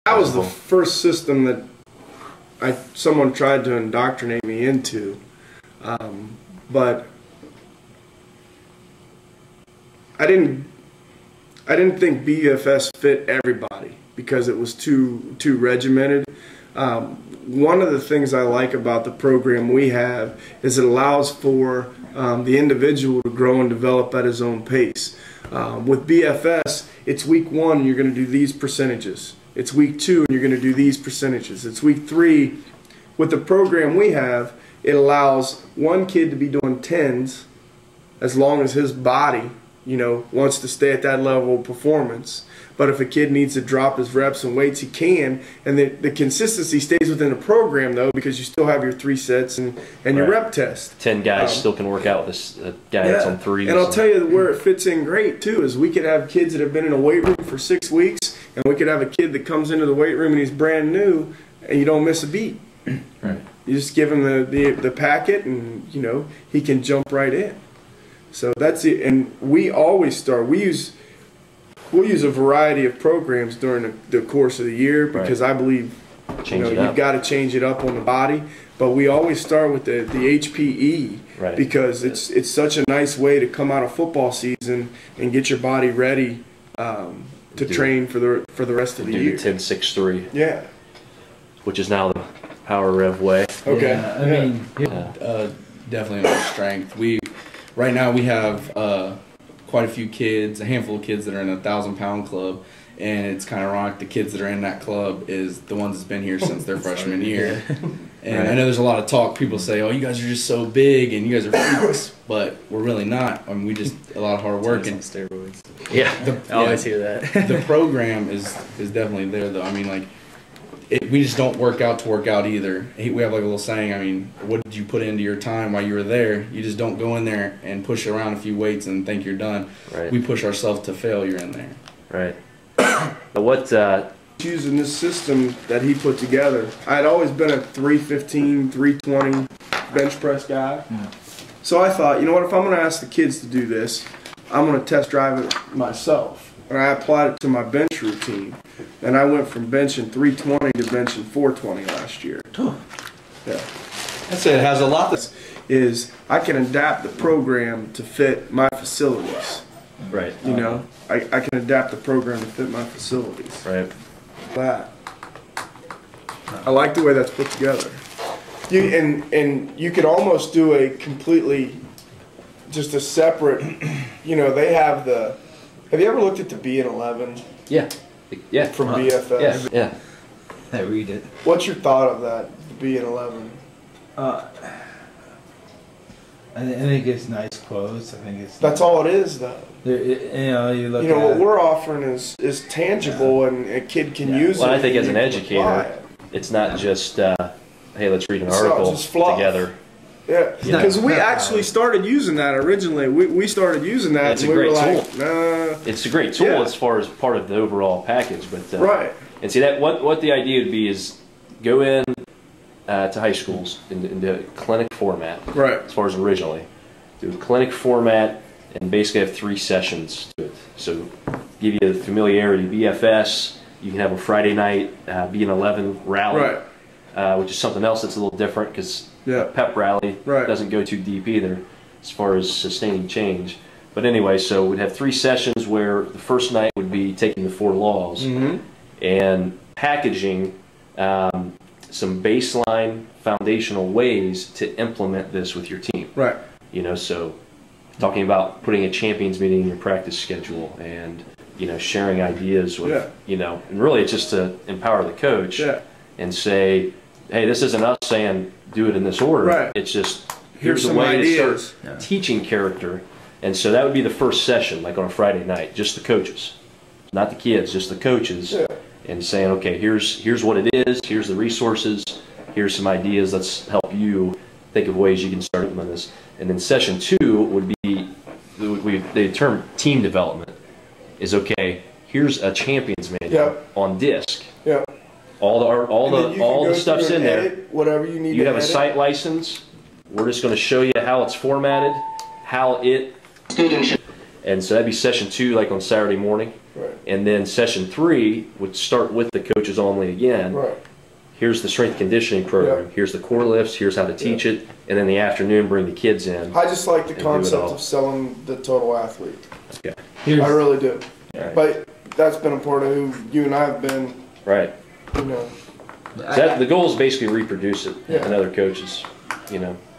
That was the first system that someone tried to indoctrinate me into, but I didn't think BFS fit everybody because it was too regimented. One of the things I like about the program we have is it allows for the individual to grow and develop at his own pace. With BFS, it's week 1, you're going to do these percentages. It's week 2, and you're going to do these percentages. It's week 3. With the program we have, it allows one kid to be doing 10s as long as his body, wants to stay at that level of performance. But if a kid needs to drop his reps and weights, he can. And the consistency stays within the program, though, because you still have your 3 sets and your rep test. 10 guys still can work out with this guy that's on 3s. And I'll tell you where it fits in great, too, is we could have kids that have been in a weight room for 6 weeks, and we could have a kid that comes into the weight room and he's brand new, and you don't miss a beat. Right. You just give him the packet, and, he can jump right in. So that's it. And we always start. We'll use a variety of programs during the course of the year because I believe you've got to change it up on the body. But we always start with the HPE because it's such a nice way to come out of football season and get your body ready to train for the rest of the year. 10-6-3. Yeah. Which is now the PowerRev way. Okay. Yeah, definitely on strength. Right now we have quite a few kids, a handful of kids that are in a 1,000-pound club, and it's kind of ironic. The kids that are in that club is the ones that's been here since their freshman year. And I know there's a lot of talk. People say, "Oh, you guys are just so big, and you guys are freaks," but we're really not. I mean, we just a lot of hard work and steroids. Yeah, I always hear that. The program is definitely there, though. I mean, like. We just don't work out to work out either. We have like a little saying, I mean, what did you put into your time while you were there? You just don't go in there and push around a few weights and think you're done. Right. We push ourselves to failure in there. Right. But what using this system that he put together, I had always been a 315, 320 bench press guy. Yeah. So I thought, if I'm going to ask the kids to do this, I'm going to test drive it myself. And I applied it to my bench routine. And I went from benching 320 to benching 420 last year. Yeah. That's it. It has a lot to is I can adapt the program to fit my facilities. Right. I can adapt the program to fit my facilities. Right. That. I like the way that's put together. And you could almost do a completely, just a separate, they have the, have you ever looked at the B&11? Yeah. Yeah. From BFS? Yeah. I read it. What's your thought of that, the B&11? I think it's nice quotes. I think it's. That's all it is, though. You look. What we're offering is tangible, and a kid can use it. Well, I think as an educator, it's not just hey, let's read an article together. Yeah, because we actually started using that originally. We started using that. It's a great tool. It's a great tool as far as part of the overall package, but right. And see that what the idea would be is go in to high schools into clinic format. Right. As far as originally, do a clinic format and basically have 3 sessions to it. So give you the familiarity. BFS. You can have a Friday night B&11 rally, which is something else that's a little different because. Yeah. Pep rally doesn't go too deep either as far as sustaining change. But anyway, so we'd have 3 sessions where the first night would be taking the 4 laws and packaging some baseline foundational ways to implement this with your team. Right. So talking about putting a champions meeting in your practice schedule and, sharing ideas with, and really it's just to empower the coach and say, hey, this isn't us saying do it in this order. Right. It's just here's a some way ideas. to start teaching character. And so that would be the first session, like on a Friday night, just the coaches, not the kids, just the coaches, and saying, okay, here's what it is, here's the resources, here's some ideas. Let's help you think of ways you can start implementing this. And then session 2 would be the term team development. Is okay. Here's a champions manual on disc. Yeah. All the stuff's in there. Whatever you need. You have a site license. We're just going to show you how it's formatted, how it. And so that'd be session 2, like on Saturday morning. Right. And then session 3 would start with the coaches only again. Right. Here's the strength conditioning program. Yeah. Here's the core lifts. Here's how to teach it. And then the afternoon, bring the kids in. I just like the And do it concept all. of selling the total athlete. Okay. I really do. Right. But that's been a part of who you and I have been, Right. you know. So the goal is basically reproduce it Yeah. in other coaches, you know.